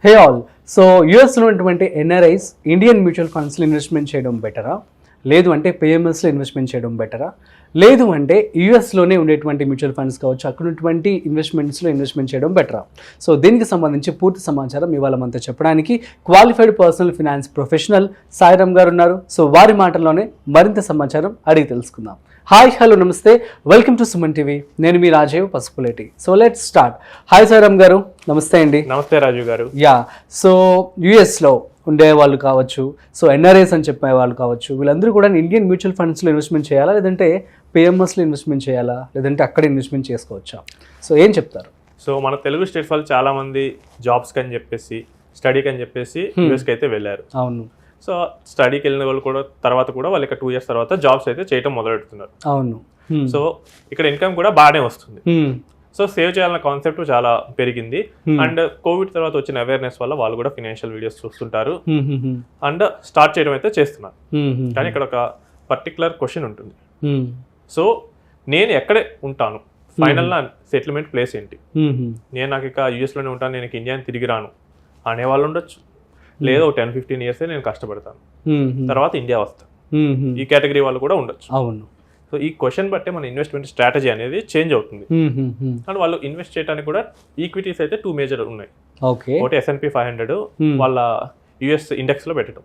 Hey all. So యూఎస్లో ఉన్నటువంటి NRIs Indian mutual ఫండ్స్లో ఇన్వెస్ట్మెంట్ చేయడం బెటరా, లేదు అంటే పిఎంఎస్లో ఇన్వెస్ట్మెంట్ చేయడం బెటరా, లేదు అంటే యూఎస్లోనే ఉండేటువంటి మ్యూచువల్ ఫండ్స్ కావచ్చు అక్కడ ఉన్నటువంటి ఇన్వెస్ట్మెంట్స్లో ఇన్వెస్ట్మెంట్ చేయడం బెటరా? సో దీనికి సంబంధించి పూర్తి సమాచారం ఇవాళ మనతో చెప్పడానికి qualified personal finance professional Sairam garu ఉన్నారు. సో వారి మాటల్లోనే మరింత సమాచారం అడిగి తెలుసుకుందాం. హాయ్, హలో, నమస్తే, వెల్కమ్ టు సుమన్ టీవీ. నేను మీ Rajeev Pasupuleti. So let's start. Hi Sairam garu, నమస్తే అండి. నమస్తే రాజు గారు. యా, సో యూఎస్లో ఉండే వాళ్ళు కావచ్చు, సో ఎన్ఆర్ఐస్ అని చెప్పే వాళ్ళు కావచ్చు, వీళ్ళందరూ కూడా ఇండియన్ మ్యూచువల్ ఫండ్స్లో ఇన్వెస్ట్మెంట్ చేయాలా, లేదంటే పిఎంఎస్లో ఇన్వెస్ట్మెంట్ చేయాలా, లేదంటే అక్కడ ఇన్వెస్ట్మెంట్ చేసుకోవచ్చా? సో ఏం చెప్తారు? సో మన తెలుగు స్టేట్స్ వాళ్ళు చాలా మంది జాబ్స్కి అని చెప్పేసి, స్టడీకి అని చెప్పేసి యూఎస్కి అయితే వెళ్ళారు. అవును. సో స్టడీకి వెళ్ళిన వాళ్ళు కూడా తర్వాత కూడా వాళ్ళు ఇక్కడ 2 years తర్వాత జాబ్స్ అయితే చేయడం మొదలెడుతున్నారు. అవును. సో ఇక్కడ ఇన్కమ్ కూడా బాగానే వస్తుంది. సో సేవ్ చేయాలన్న కాన్సెప్ట్ చాలా పెరిగింది. అండ్ కోవిడ్ తర్వాత వచ్చిన అవేర్నెస్ వల్ల వాళ్ళు కూడా ఫైనాన్షియల్ వీడియోస్ చూస్తుంటారు అండ్ స్టార్ట్ చేయడం అయితే చేస్తున్నారు. కానీ ఇక్కడ ఒక పర్టికులర్ క్వశ్చన్ ఉంటుంది. సో నేను ఎక్కడే ఉంటాను, ఫైనల్ నా సెటిల్మెంట్ ప్లేస్ ఏంటి? నాకు ఇక యూఎస్లోనే ఉంటాను, నేను ఇండియాని తిరిగి రాను అనేవాళ్ళు ఉండొచ్చు. లేదా 10-15 years నేను కష్టపడతాను, తర్వాత ఇండియా వస్తాను, ఈ కేటగిరీ వాళ్ళు కూడా ఉండొచ్చు. అవును. సో ఈ క్వశ్చన్ బట్టే మన ఇన్వెస్ట్మెంట్ స్ట్రాటజీ అనేది చేంజ్ అవుతుంది. అండ్ వాళ్ళు ఇన్వెస్ట్ చేయడానికి కూడా ఈక్విటీస్ అయితే 2 major ఉన్నాయి. ఒకటి S&P 500 వాళ్ళ యుఎస్ ఇండెక్స్ లో పెట్టడం,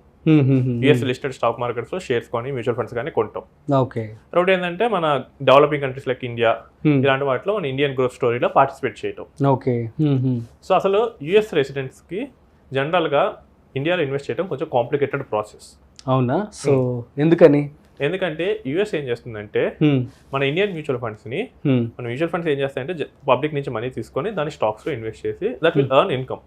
యుఎస్ లిస్టెడ్ స్టాక్ మార్కెట్స్ లో షేర్స్ కానీ మ్యూచువల్ ఫండ్స్ కానీ కొనటం. ఒకటి ఏంటంటే మన డెవలపింగ్ కంట్రీస్ లైక్ ఇండియా ఇలాంటి వాటిలో మన ఇండియన్ గ్రోత్ స్టోరీలో పార్టిసిపేట్ చేయటం. సో అసలు యుఎస్ రెసిడెంట్స్ కి జనరల్ గా ఇండియాలో ఇన్వెస్ట్ చేయడం కొంచెం కాంప్లికేటెడ్ ప్రాసెస్. అవునా? సో ఎందుకని? ఎందుకంటే యుఎస్ ఏం చేస్తుందంటే మన ఇండియన్ మ్యూచువల్ ఫండ్స్ ని, మన మ్యూచువల్ ఫండ్స్ ఏం చేస్తాయంటే పబ్లిక్ నుంచి మనీ తీసుకొని దాని స్టాక్స్ లో ఇన్వెస్ట్ చేసి that will earn income.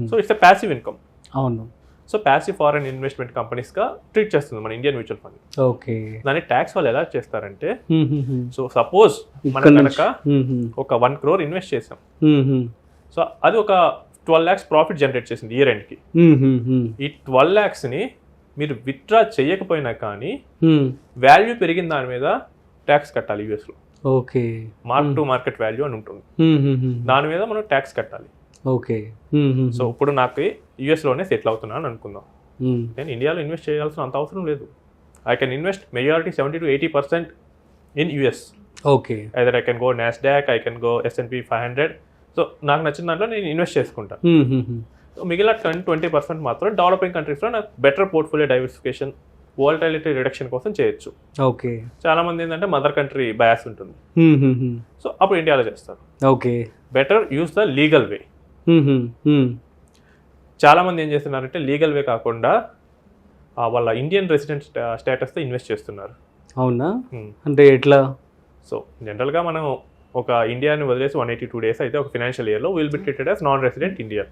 So it's a passive income. అవును. So passive foreign investment companies గా ట్రీట్ చేస్తుంది మన ఇండియన్ మ్యూచువల్ ఫండ్. ఓకే. దాని ట్యాక్స్ వాళ్ళు ఎలా చేస్తారంటే, సో సపోజ్ మనం కనుక ఒక 1 crore ఇన్వెస్ట్ చేసాం, సో అది ఒక 12 lakhs ప్రాఫిట్ జనరేట్ చేసింది ఇయర్ ఎండ్ కి. ఈ 12 lakhs ని మీరు విత్డ్రా చేయకపోయినా కానీ వాల్యూ పెరిగిన దాని మీద ట్యాక్స్ కట్టాలి యుఎస్ లో. Okay. Mark to market value అని ఉంటుంది, దాని మీద మనం ట్యాక్స్ కట్టాలి. ఓకే. సో ఇప్పుడు నాకు యుఎస్ లోనే సెటిల్ అవుతున్నాను అనుకుందాం, నేను ఇండియాలో ఇన్వెస్ట్ చేయాల్సిన అంత అవసరం లేదు. I can invest majority 70-80% in US. Okay. Either I can go Nasdaq, I can go S&P 500. So నాకు నచ్చిన దాంట్లో నేను ఇన్వెస్ట్ చేసుకుంటాను. సో మిగిలిన 10-20% మాత్రం డెవలపింగ్ కంట్రీస్లో నాకు better portfolio diversification, volatility reduction కోసం చేయొచ్చు. ఓకే. చాలా మంది ఏంటంటే మదర్ కంట్రీ బయాస్ ఉంటుంది, సో అప్పుడు ఇండియాలో చేస్తారు. Okay. Better use the legal వే. చాలా మంది ఏం చేస్తున్నారంటే లీగల్ వే కాకుండా వాళ్ళ ఇండియన్ రెసిడెంట్ స్టేటస్తో ఇన్వెస్ట్ చేస్తున్నారు. అవునా? అంటే ఎట్లా? సో జనరల్గా మనం ఒక ఇండియాని వదిలేసి 182 days అయితే ఒక ఫైనాన్షియల్ ఇయర్లో will be treated as non resident Indian.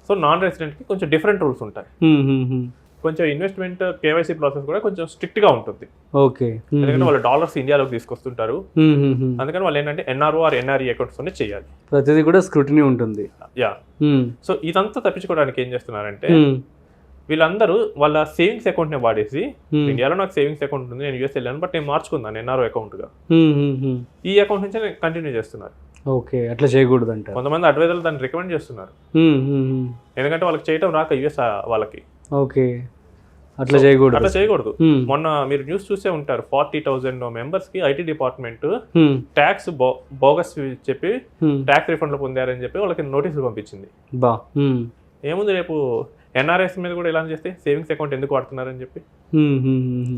So non రెసిడెంట్కి కొంచెం డిఫరెంట్ రూల్స్ ఉంటాయి. కొంచెం ఇన్వెస్ట్మెంట్ కేవైసీ ప్రాసెస్ కూడా కొంచెం స్ట్రిక్ట్ గా ఉంటుంది. ఓకే. ఎందుకంటే వాళ్ళు డాలర్స్ ఇండియాలోకి తీసుకొస్తుంటారు, అందుకని వాళ్ళు ఏంటంటే NRO ఆర్ NRE అకౌంట్స్ తోనే చేయాలి. ప్రతిదీ కూడా స్క్రూటినీ ఉంటుంది. యా. సో ఇదంతా తప్పించుకోవడానికి ఏం చేస్తున్నారంటే, వీళ్ళందరూ వాళ్ళ సేవింగ్స్ అకౌంట్ ని వాడేసి, ఇండియాలో నాకు సేవింగ్స్ అకౌంట్ ఉంది, నేను యూఎస్ వెళ్ళాను, బట్ నేను మార్చుకున్నాను NRO అకౌంట్ గా, ఈ అకౌంట్ నుంచి నేను కంటిన్యూ చేస్తున్నారు. ఓకే. అట్లా చేయకూడదు అంటే కొంతమంది అడ్వైజర్లు దాన్ని రికమెండ్ చేస్తున్నారు, ఎందుకంటే వాళ్ళకి చేయటం రాక యూఎస్ వాళ్ళకి. ఓకే. అట్లా చేయకూడదు. మొన్న మీరు న్యూస్ చూసే ఉంటారు, 40,000 members కి ఐటీ డిపార్ట్మెంట్ ట్యాక్స్ బోగస్ చెప్పి ట్యాక్స్ రిఫండ్ లో పొందారని చెప్పి వాళ్ళకి నోటీసులు పంపించింది. ఏముంది, రేపు NRS మీద కూడా ఇలా చేస్తే సేవింగ్స్ అకౌంట్ ఎందుకు వాడుతున్నారని చెప్పి,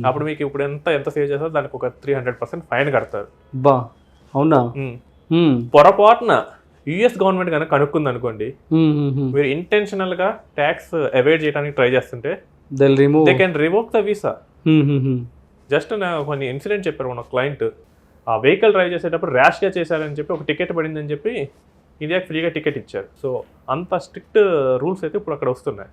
అప్పుడు మీకు ఇప్పుడు ఎంత సేవ్ చేస్తారో దానికి ఒక 300% ఫైన్ కడతారు. అవునా? పొరపాటున యుఎస్ గవర్నమెంట్ కనుక కనుక్కుంది అనుకోండి, మీరు ఇంటెన్షనల్ గా ట్యాక్స్ అవాయిడ్ చేయడానికి ట్రై చేస్తుంటే they can revoke the visa. Just కొన్ని ఇన్సిడెంట్ చెప్పారు, మన క్లయింట్ ఆ వెహికల్ డ్రైవ్ చేసేటప్పుడు ర్యాష్ గా చేశారని చెప్పి ఒక టికెట్ పడిందని చెప్పి ఇండియాకి ఫ్రీగా టికెట్ ఇచ్చారు. సో అంత స్ట్రిక్ట్ రూల్స్ అయితే ఇప్పుడు అక్కడ వస్తున్నాయి.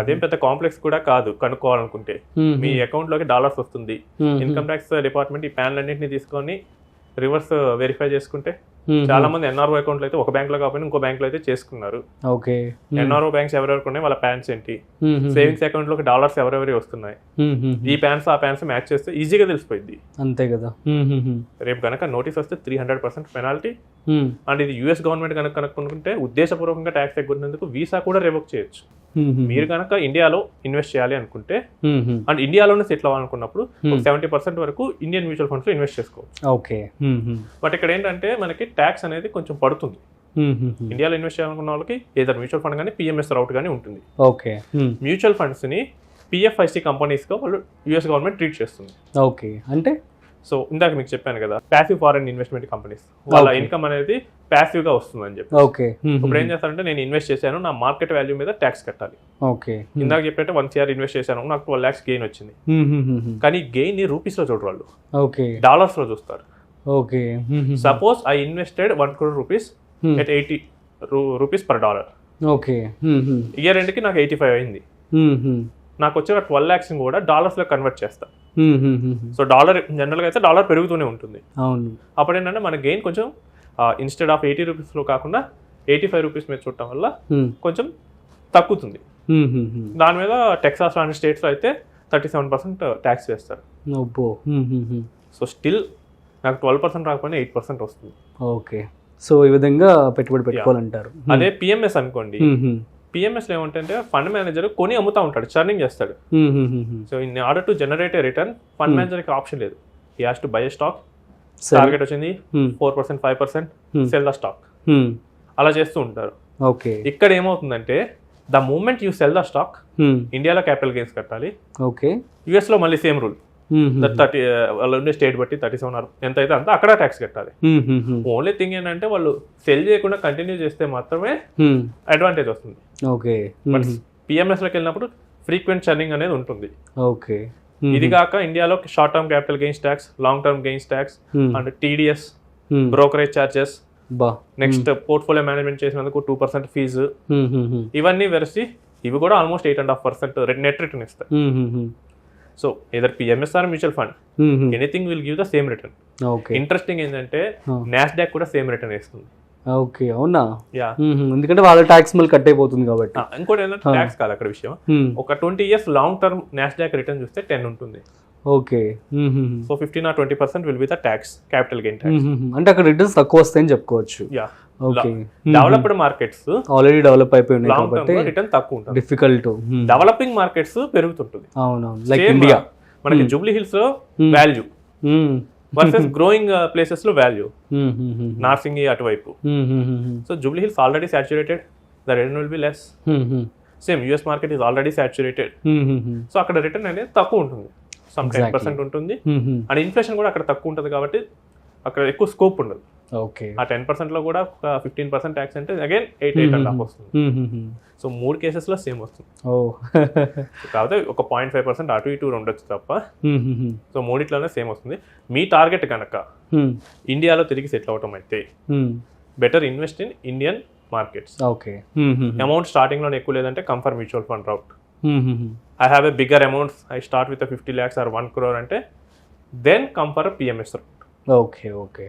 అదేం పెద్ద కాంప్లెక్స్ కూడా కాదు కనుక్కోవాలనుకుంటే. మీ అకౌంట్ లోకి డాలర్స్ వస్తుంది, ఇన్కమ్ ట్యాక్స్ డిపార్ట్మెంట్ ఈ ప్యాన్లు అన్నింటినీ తీసుకొని రివర్స్ వెరిఫై చేసుకుంటే చాలా మంది ఎన్ఆర్ఓ అకౌంట్లు అయితే ఒక బ్యాంక్ లో కాకపోయినా ఇంకో బ్యాంక్ లో అయితే చేసుకున్నారు. ఓకే. ఎన్ఆర్ఓ బ్యాంక్స్ ఎవరెవరికి ఉన్నాయి, వాళ్ళ ప్యాన్స్ ఏంటి, సేవింగ్స్ అకౌంట్ లోకి డాలర్స్ ఎవరెవరి వస్తున్నాయి, ఈ ప్యాన్స్ ఆ ప్యాన్స్ మ్యాచ్ చేస్తే ఈజీగా తెలిసిపోయింది. అంతే కదా. రేపు కనుక నోటీస్ వస్తే 300% పెనాల్టీ. అండ్ ఇది యూఎస్ గవర్నమెంట్ కనుక కనుక్కుంటే ఉద్దేశపూర్వకంగా ట్యాక్స్ ఎగ్గొట్టినందుకు వీసా కూడా రివోక్ చేయొచ్చు. మీరు కనుక ఇండియాలో ఇన్వెస్ట్ చేయాలి అనుకుంటే అండ్ ఇండియాలోనే సెటిల్ అవ్వాలనుకున్నప్పుడు 70% వరకు ఇండియన్ మ్యూచువల్ ఫండ్స్ లో ఇన్వెస్ట్ చేసుకోవచ్చు. ఓకే. బట్ ఇక్కడ ఏంటంటే మనకి ట్యాక్స్ అనేది కొంచెం పడుతుంది. ఇండియాలో ఇన్వెస్ట్ చేయాలనుకున్న వాళ్ళకి ఏదైనా మ్యూచువల్ ఫండ్ కానీ పిఎంఎస్ రౌట్ కానీ ఉంటుంది. ఓకే. మ్యూచువల్ ఫండ్స్ ని పిఎఫ్ఐసి కంపెనీస్ గా వాళ్ళు యూఎస్ గవర్నమెంట్ ట్రీట్ చేస్తుంది. ఓకే. అంటే సో ఇందాక మీకు చెప్పాను కదా, ప్యాసివ్ ఫారెన్ ఇన్వెస్ట్మెంట్ కంపెనీస్ వాళ్ళ ఇన్కమ్ అనేది ప్యాసివ్ గా వస్తుందని చెప్పి. ఓకే. ఇప్పుడు ఏం చేస్తారంటే నేను ఇన్వెస్ట్ చేశాను, నా మార్కెట్ వాల్యూ మీద ట్యాక్స్ కట్టాలి. ఓకే. ఇందాక చెప్పినట్టు 1 CR ఇన్వెస్ట్ చేశాను, నాకు 12 lakhs గెయిన్ వచ్చింది. కానీ గెయిన్ ని రూపీస్ లో చూడరు వాళ్ళు, ఓకే, డాలర్స్ లో చూస్తారు. Okay. Suppose I invested 1 crore rupees at 80 rupees per dollar. Okay. Year end కి నాకు 85 అయింది. నాకు వచ్చే 12 lakhs కూడా డాలర్స్ లో కన్వర్ట్ చేస్తా. సో డాలర్ జనరల్ గా అయితే డాలర్ పెరుగుతూనే ఉంటుంది. అవును. అప్పుడు ఏంటంటే మన గెయిన్ కొంచెం ఇన్స్టెడ్ ఆఫ్ 80 rupees లో కాకుండా 85 rupees మీద చూడటం వల్ల కొంచెం తగ్గుతుంది. దాని మీద టెక్సాస్ లాంటి స్టేట్స్ లో అయితే 37% ట్యాక్స్ వేస్తారు. సో స్టిల్ నాకు 12% రాకపోయినా 8% వస్తుంది. ఓకే. సో ఈ విధంగా పెట్టుబడి పెట్టుకోవాలంటారు. అదే పిఎంఎస్ అనుకోండి, పిఎంఎస్ లో ఏమంటే ఫండ్ మేనేజర్ కొని అమ్ముతా ఉంటాడు, చర్నింగ్ చేస్తాడు. So in order to generate a return fund manager కి ఆప్షన్ లేదు. He has to buy a stock, target వచ్చింది 4%, 5%, సెల్ ద స్టాక్, అలా చేస్తూ ఉంటారు. ఓకే. ఇక్కడ ఏమవుతుందంటే the moment you sell the stock, ఇండియాలో క్యాపిటల్ గెయిన్స్ కట్టాలి. ఓకే. యుఎస్ లో మళ్ళీ సేమ్ రూల్, 30 వాళ్ళు ఉండే స్టేట్ బట్టి 37 ఎంత అయితే అంత అక్కడ ట్యాక్స్ కట్టాలి. ఓన్లీ థింగ్ ఏంటంటే వాళ్ళు సెల్ చేయకుండా కంటిన్యూ చేస్తే మాత్రమే అడ్వాంటేజ్ వస్తుంది. ఓకే. బట్ పిఎంఎస్ లోకి వెళ్ళినప్పుడు ఫ్రీక్వెంట్ చర్నింగ్ అనేది ఉంటుంది. ఓకే. ఇది కాక ఇండియాలో short term capital gains tax, long term gains tax and TDS, brokerage charges, next portfolio management చేసినందుకు 2% ఫీజు, ఇవన్నీ వెరసి ఇవి కూడా ఆల్మోస్ట్ 8.5% నెట్ రిటర్న్ ఇస్తాయి. So either PMS or mutual fund, anything will give the same return. Interesting ఏంటంటే Nasdaq కూడా same return ఇస్తుంది. Okay. అవునా? ఎందుకంటే వాళ్ళ ట్యాక్స్ మళ్ళీ కట్ అయిపోతుంది కాబట్టి. ఇంకోటి ఏంటంటే ట్యాక్స్ కాదు అక్కడ విషయం, ఒక 20 years long term Nasdaq return చూస్తే 10 ఉంటుంది. Okay. So 15 or 20% will be the tax, capital gain tax. అంటే అక్కడ రిటర్న్స్ తక్కువ వస్తాయని చెప్పుకోవచ్చు. డెవలప్డ్ మార్కెట్స్ ఆల్రెడీ డెవలప్ అయిపోయి కాబట్టి రిటర్న్ తక్కువ ఉంటుంది. డిఫికల్ట్. డెవలపింగ్ మార్కెట్స్ పెరుగుతుంటుంది. అవునవును. లైక్ ఇండియా మనకి జూబ్లీ హిల్స్ లో వాల్యూ వర్సెస్ గ్రోయింగ్ ప్లేసెస్ లో వాల్యూ, నార్సింగి అటువైపు. So Jubilee Hills already saturated, the return will be less. Same US market is already saturated, so అక్కడ రిటర్న్ అనేది తక్కువ ఉంటుంది, సమ్ 10% ఉంటుంది. అండ్ ఇన్ఫ్లేషన్ కూడా అక్కడ తక్కువ ఉంటుంది కాబట్టి అక్కడ ఎక్కువ స్కోప్ ఉండదు. ఓకే. ఆ 10% లో కూడా 15% ట్యాక్స్ అంటే అగైన్ 8.5 వస్తుంది. సో 3 కేసెస్ లో సేమ్ వస్తుంది. కాకపోతే ఒక 0.5% అటు ఇటు ఉండొచ్చు తప్ప. సో మూడిట్లోనే సేమ్ వస్తుంది. మీ టార్గెట్ కనుక ఇండియాలో తిరిగి సెటిల్ అవటం అయితే better invest in Indian markets. Okay. Amount starting లో ఎక్కువ లేదంటే come for mutual fund route. I have a bigger amount, I start with 50 lakhs or 1 crore అంటే then come for PMS route. Okay. Okay.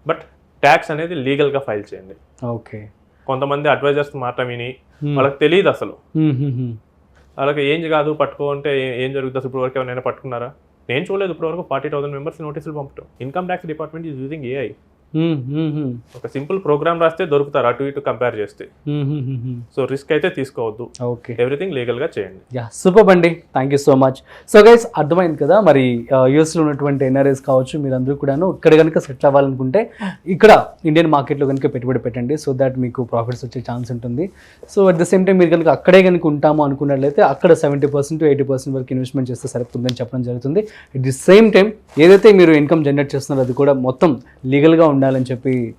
But tax అనేది legal గా file చేయండి. Okay. కొంతమంది advisors మాట విని వాళ్ళకి తెలియదు అసలు, వాళ్ళకి ఏం కాదు పట్టుకో అంటే ఏం జరుగుతుంది అసలు. ఇప్పుడు వరకు ఎవరైనా పట్టుకున్నారా? నేను చూడలేదు ఇప్పుడు వరకు. 40,000 members నోటీసులు పంపటం. Income tax department is using AI. ఒక సింపుల్ ప్రోగ్రామ్ రాస్తే దొరుకుతారు అటు ఇటు కంపేర్ చేస్తే. సో రిస్క్ అయితే తీసుకోవద్దు. ఓకే. ఎవ్రీథింగ్ లీగల్ గా చేయండి. సూపర్ అండి, thank you so much. So guys అర్థమైంది కదా మరి, యూఎస్లో ఉన్నటువంటి ఎన్ఆర్ఐస్ కావచ్చు, మీరందరూ కూడాను ఇక్కడ కనుక సెటిల్ అవ్వాలనుకుంటే ఇక్కడ ఇండియన్ మార్కెట్లో కనుక పెట్టుబడి పెట్టండి. సో దాట్ మీకు ప్రాఫిట్స్ వచ్చే ఛాన్స్ ఉంటుంది. So at the same time మీరు కనుక అక్కడే కనుక ఉంటాము అనుకున్నట్లయితే అక్కడ 70% to 80% వరకు ఇన్వెస్ట్మెంట్ చేస్తే సరిపోతుందని చెప్పడం జరుగుతుంది. అట్ ది సేమ్ టైం ఏదైతే మీరు ఇన్కమ్ జనరేట్ చేస్తున్నారో అది కూడా మొత్తం లీగల్గా ఉండాలని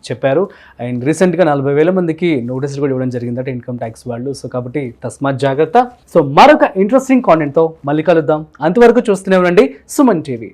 చెప్పారు. అండ్ రీసెంట్గా 40,000 మందికి నోటీసులు కూడా ఇవ్వడం జరిగిందట ఇన్కమ్ ట్యాక్స్ వాళ్ళు. సో కాబట్టి తస్మాత్ జాగ్రత్త. సో మరొక ఇంట్రెస్టింగ్ కాంటెంట్తో మళ్ళీ కలుద్దాం. అంతవరకు చూస్తూనే ఉండండి సుమన్ టీవీ.